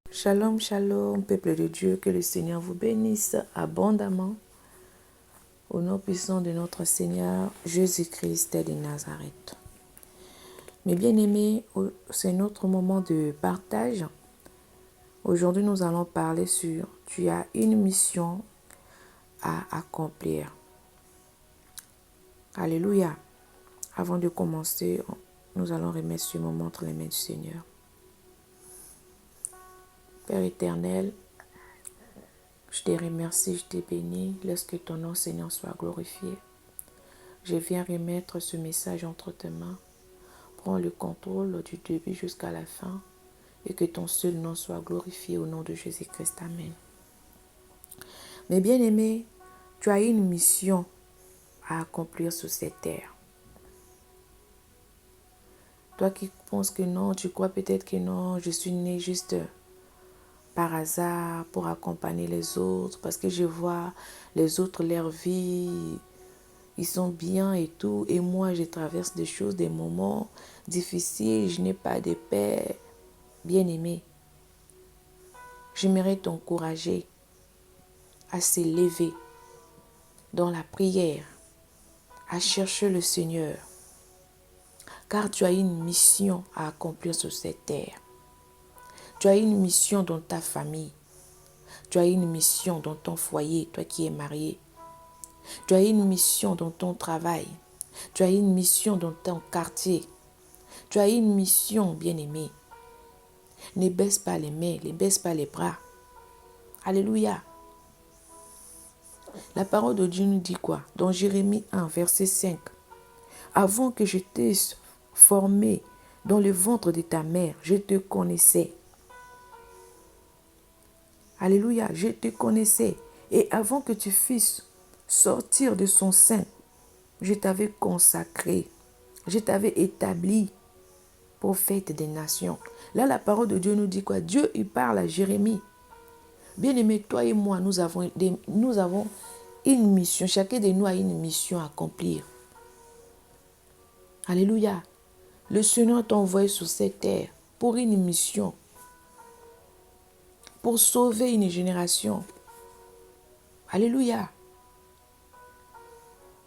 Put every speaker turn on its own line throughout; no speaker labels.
Shalom, shalom, peuple de Dieu, que le Seigneur vous bénisse abondamment. Au nom puissant de notre Seigneur Jésus-Christ de Nazareth. Mes bien-aimés, c'est notre moment de partage. Aujourd'hui, nous allons parler sur « Tu as une mission à accomplir ». Alléluia. Avant de commencer, nous allons remettre ce moment entre les mains du Seigneur. Père éternel, je te remercie, je te bénis. Laisse que ton nom, Seigneur, soit glorifié. Je viens remettre ce message entre tes mains. Prends le contrôle du début jusqu'à la fin et que ton seul nom soit glorifié au nom de Jésus-Christ. Amen. Mes bien-aimés, tu as une mission à accomplir sur cette terre. Toi qui penses que non, tu crois peut-être que non, je suis né juste par hasard pour accompagner les autres parce que je vois les autres, leur vie, ils sont bien et tout. Et moi, je traverse des choses, des moments difficiles, je n'ai pas de paix. Bien-aimé, j'aimerais t'encourager à s'élever dans la prière, à chercher le Seigneur, car tu as une mission à accomplir sur cette terre. Tu as une mission dans ta famille. Tu as une mission dans ton foyer, toi qui es marié. Tu as une mission dans ton travail. Tu as une mission dans ton quartier. Tu as une mission, bien-aimé. Ne baisse pas les mains, ne baisse pas les bras. Alléluia. La parole de Dieu nous dit quoi? Dans Jérémie 1, verset 5. Avant que je t'ai formé dans le ventre de ta mère, je te connaissais. Alléluia, je te connaissais. Et avant que tu fisses sortir de son sein, je t'avais consacré. Je t'avais établi prophète des nations. Là, la parole de Dieu nous dit quoi? Dieu, il parle à Jérémie. Bien-aimé, toi et moi, nous avons une mission. Chacun de nous a une mission à accomplir. Alléluia. Le Seigneur t'a envoyé sur cette terre pour une mission. Pour sauver une génération. Alléluia.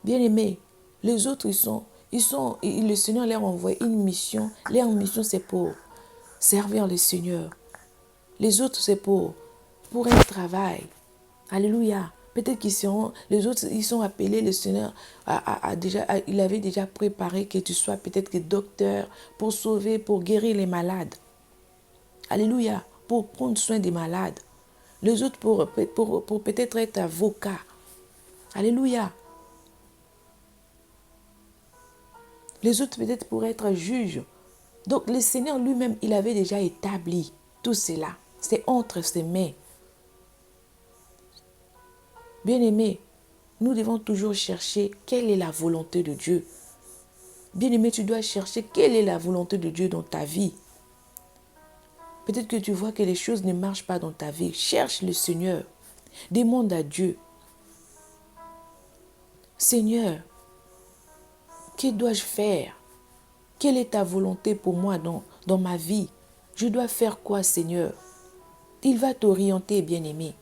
Bien-aimé, les autres, le Seigneur leur a envoyé une mission. Leur mission, c'est pour servir le Seigneur. Les autres, c'est pour un travail. Alléluia. Peut-être les autres, ils sont appelés, le Seigneur il avait déjà préparé que tu sois peut-être que docteur pour sauver, pour guérir les malades. Alléluia. Pour prendre soin des malades. Les autres pour peut-être être avocat. Alléluia. Les autres peut-être pour être juge. Donc le Seigneur lui-même, il avait déjà établi tout cela. C'est entre ses mains. Bien-aimé, nous devons toujours chercher quelle est la volonté de Dieu. Bien-aimé, tu dois chercher quelle est la volonté de Dieu dans ta vie. Peut-être que tu vois que les choses ne marchent pas dans ta vie. Cherche le Seigneur. Demande à Dieu. Seigneur, que dois-je faire? Quelle est ta volonté pour moi dans ma vie? Je dois faire quoi, Seigneur? Il va t'orienter, bien-aimé.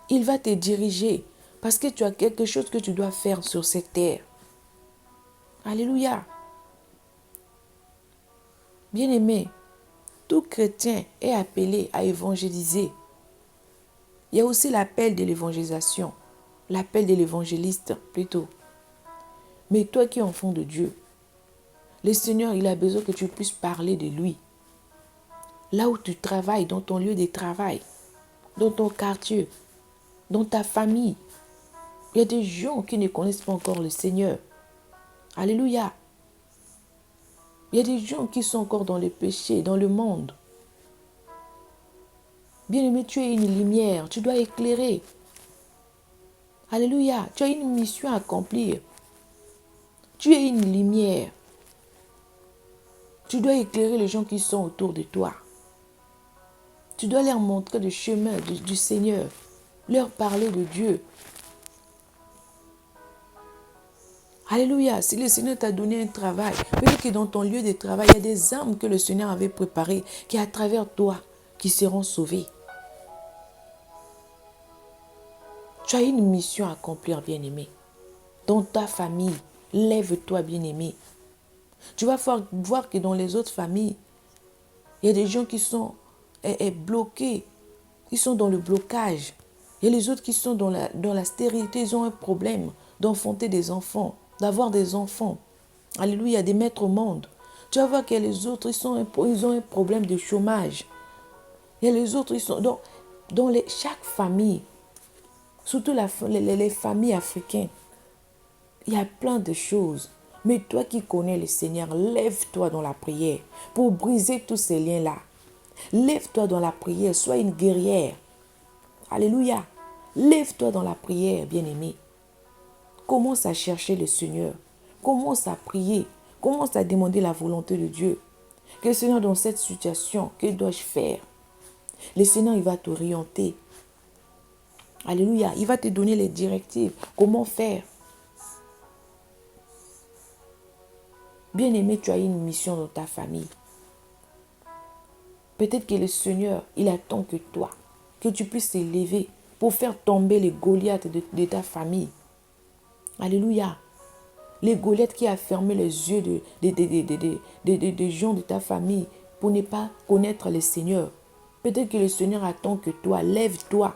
Il va te diriger parce que tu as quelque chose que tu dois faire sur cette terre. Alléluia. Bien-aimé, tout chrétien est appelé à évangéliser. Il y a aussi l'appel de l'évangélisation, l'appel de l'évangéliste plutôt. Mais toi qui es enfant de Dieu, le Seigneur, il a besoin que tu puisses parler de lui. Là où tu travailles, dans ton lieu de travail, dans ton quartier, dans ta famille. Il y a des gens qui ne connaissent pas encore le Seigneur. Alléluia. Il y a des gens qui sont encore dans le péché, dans le monde. Bien-aimé, tu es une lumière, tu dois éclairer. Alléluia, tu as une mission à accomplir. Tu es une lumière. Tu dois éclairer les gens qui sont autour de toi. Tu dois leur montrer le chemin du Seigneur, leur parler de Dieu. Alléluia, si le Seigneur t'a donné un travail, peut-être que dans ton lieu de travail, il y a des âmes que le Seigneur avait préparées, qui à travers toi, qui seront sauvés. Tu as une mission à accomplir, bien-aimé. Dans ta famille, lève-toi, bien-aimé. Tu vas voir que dans les autres familles, il y a des gens qui sont bloqués. Ils sont dans le blocage. Il y a les autres qui sont dans la stérilité. Ils ont un problème d'enfanter des enfants, d'avoir des enfants. Alléluia, des maîtres au monde. Tu vas voir que les autres, ils ont un problème de chômage. Il y a les autres, ils sont dans chaque famille, surtout les familles africaines. Il y a plein de choses. Mais toi qui connais le Seigneur, lève-toi dans la prière pour briser tous ces liens-là. Lève-toi dans la prière, sois une guerrière. Alléluia. Lève-toi dans la prière, bien-aimé. Commence à chercher le Seigneur. Commence à prier. Commence à demander la volonté de Dieu. Que le Seigneur, dans cette situation, que dois-je faire? Le Seigneur, il va t'orienter. Alléluia. Il va te donner les directives. Comment faire? Bien-aimé, tu as une mission dans ta famille. Peut-être que le Seigneur, il attend que toi, que tu puisses t'élever pour faire tomber les Goliaths de ta famille. Alléluia. Les Goliaths qui a fermé les yeux des gens de ta famille pour ne pas connaître le Seigneur. Peut-être que le Seigneur attend que toi, lève-toi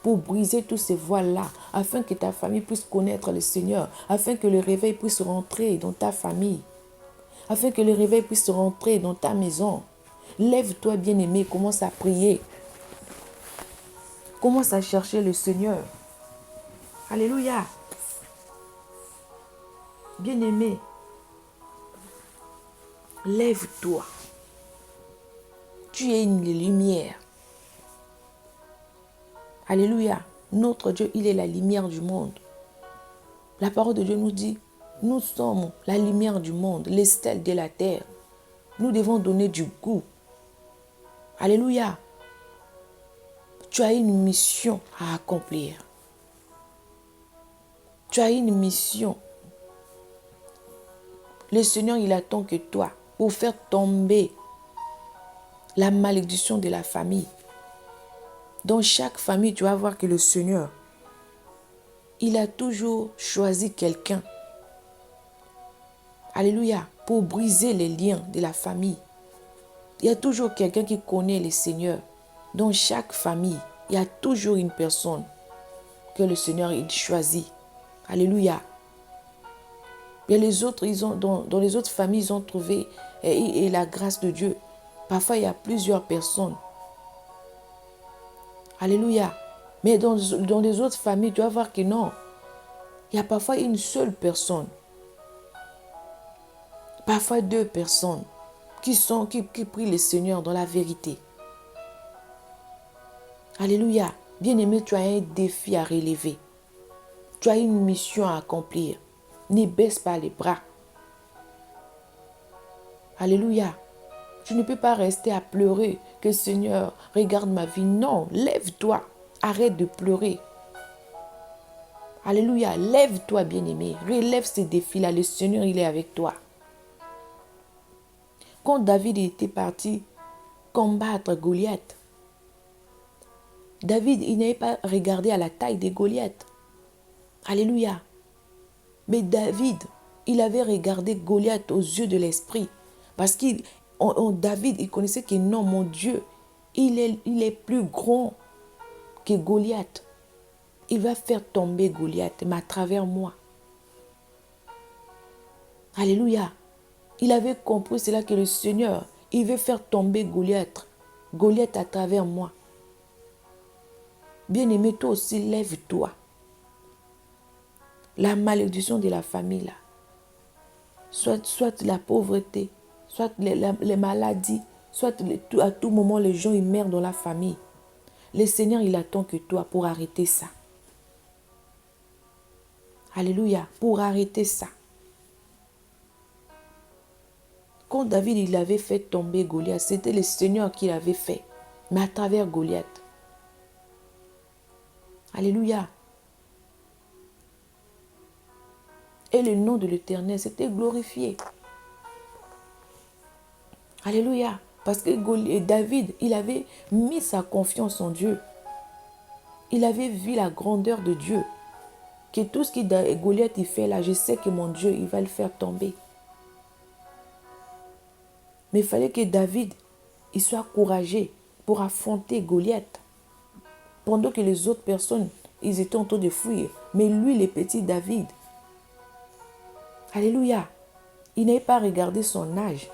pour briser tous ces voiles-là, afin que ta famille puisse connaître le Seigneur, afin que le réveil puisse rentrer dans ta famille, afin que le réveil puisse rentrer dans ta maison. Lève-toi, bien-aimé, commence à prier. Commence à chercher le Seigneur. Alléluia. Bien-aimé, lève-toi. Tu es une lumière. Alléluia. Notre Dieu, il est la lumière du monde. La parole de Dieu nous dit, nous sommes la lumière du monde, les stèles de la terre. Nous devons donner du goût. Alléluia. Tu as une mission à accomplir. Tu as une mission. Le Seigneur, il attend que toi, pour faire tomber la malédiction de la famille. Dans chaque famille, tu vas voir que le Seigneur, il a toujours choisi quelqu'un. Alléluia. Pour briser les liens de la famille. Il y a toujours quelqu'un qui connaît le Seigneur. Dans chaque famille, il y a toujours une personne que le Seigneur il choisit. Alléluia. Et les autres, dans les autres familles, ils ont trouvé et la grâce de Dieu. Parfois, il y a plusieurs personnes. Alléluia. Mais dans les autres familles, tu vas voir que non. Il y a parfois une seule personne. Parfois 2 personnes qui prient le Seigneur dans la vérité. Alléluia. Bien-aimé, tu as un défi à relever. Tu as une mission à accomplir. Ne baisse pas les bras. Alléluia. Tu ne peux pas rester à pleurer que Seigneur, regarde ma vie. Non, lève-toi. Arrête de pleurer. Alléluia. Lève-toi, bien-aimé. Relève ces défis-là. Le Seigneur, il est avec toi. Quand David était parti combattre Goliath, David, il n'avait pas regardé à la taille des Goliath. Alléluia. Mais David, il avait regardé Goliath aux yeux de l'esprit. Parce que David, il connaissait que non, mon Dieu, il est plus grand que Goliath. Il va faire tomber Goliath, mais à travers moi. Alléluia. Il avait compris cela que le Seigneur, il veut faire tomber Goliath. Goliath à travers moi. Bien-aimé, toi aussi, lève-toi. La malédiction de la famille, là. Soit la pauvreté, soit les maladies, soit à tout moment, les gens, ils meurent dans la famille. Le Seigneur, il attend que toi pour arrêter ça. Alléluia, pour arrêter ça. Quand David, il avait fait tomber Goliath, c'était le Seigneur qui l'avait fait, mais à travers Goliath. Alléluia. Et le nom de l'Éternel s'était glorifié. Alléluia. Parce que David, il avait mis sa confiance en Dieu. Il avait vu la grandeur de Dieu. Que tout ce que Goliath il fait là, je sais que mon Dieu, il va le faire tomber. Mais il fallait que David, il soit courageux pour affronter Goliath. Pendant que les autres personnes, ils étaient en train de fuir. Mais lui, le petit David, alléluia, il n'avait pas regardé son âge,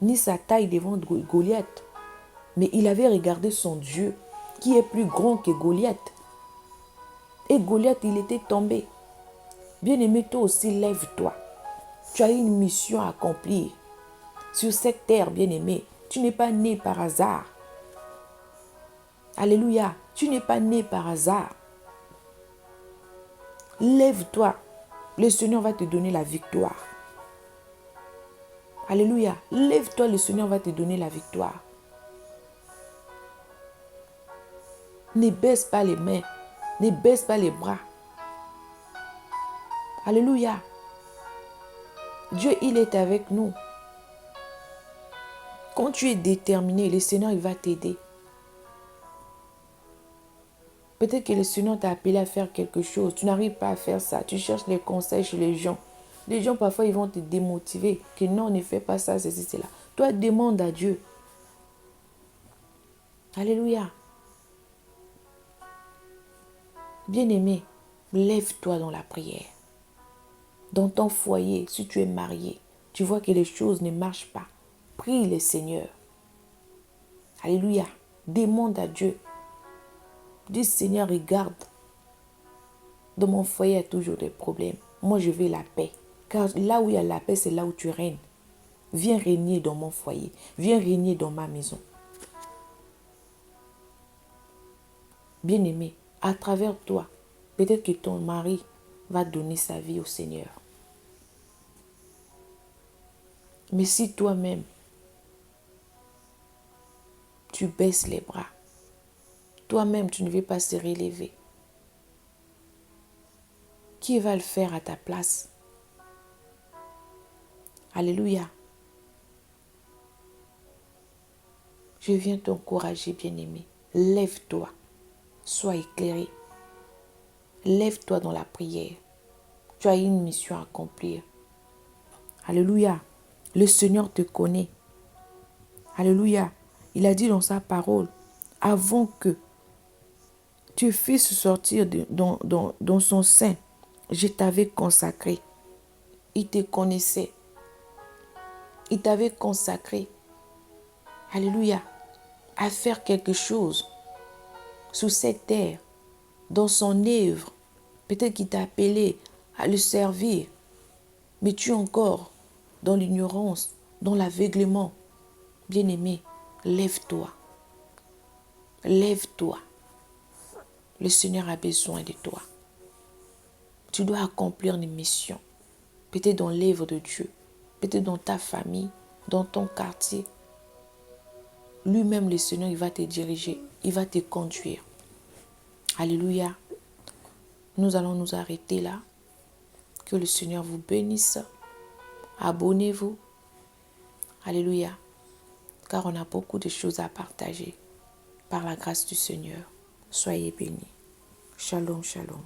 ni sa taille devant Goliath. Mais il avait regardé son Dieu, qui est plus grand que Goliath. Et Goliath, il était tombé. Bien-aimé, toi aussi, lève-toi. Tu as une mission à accomplir. Sur cette terre, bien-aimé, tu n'es pas né par hasard. Alléluia, tu n'es pas né par hasard. Lève-toi. Le Seigneur va te donner la victoire. Alléluia, lève-toi, le Seigneur va te donner la victoire. Ne baisse pas les mains, ne baisse pas les bras. Alléluia. Dieu, il est avec nous. Quand tu es déterminé, le Seigneur, il va t'aider. Peut-être que le Seigneur t'a appelé à faire quelque chose. Tu n'arrives pas à faire ça. Tu cherches les conseils chez les gens. Les gens, parfois, ils vont te démotiver. Que non, ne fais pas ça, ceci, cela. Toi, demande à Dieu. Alléluia. Bien-aimé, lève-toi dans la prière. Dans ton foyer, si tu es marié, tu vois que les choses ne marchent pas. Prie le Seigneur. Alléluia. Demande à Dieu. Dis, Seigneur, regarde. Dans mon foyer, il y a toujours des problèmes. Moi, je veux la paix. Car là où il y a la paix, c'est là où tu règnes. Viens régner dans mon foyer. Viens régner dans ma maison. Bien-aimé, à travers toi, peut-être que ton mari va donner sa vie au Seigneur. Mais si toi-même, tu baisses les bras, toi-même, tu ne veux pas se relever, qui va le faire à ta place? Alléluia. Je viens t'encourager, bien-aimé. Lève-toi. Sois éclairé. Lève-toi dans la prière. Tu as une mission à accomplir. Alléluia. Le Seigneur te connaît. Alléluia. Il a dit dans sa parole, avant que tu fasses sortir dans son sein, je t'avais consacré. Il te connaissait. Il t'avait consacré. Alléluia. À faire quelque chose sur cette terre, dans son œuvre. Peut-être qu'il t'a appelé à le servir, mais tu es encore dans l'ignorance, dans l'aveuglement. Bien-aimé, lève-toi. Lève-toi. Le Seigneur a besoin de toi. Tu dois accomplir une mission. Peut-être dans l'œuvre de Dieu, peut-être dans ta famille, dans ton quartier. Lui-même, le Seigneur, il va te diriger, il va te conduire. Alléluia. Nous allons nous arrêter là. Que le Seigneur vous bénisse. Abonnez-vous. Alléluia. Car on a beaucoup de choses à partager. Par la grâce du Seigneur. Soyez bénis. Shalom, shalom.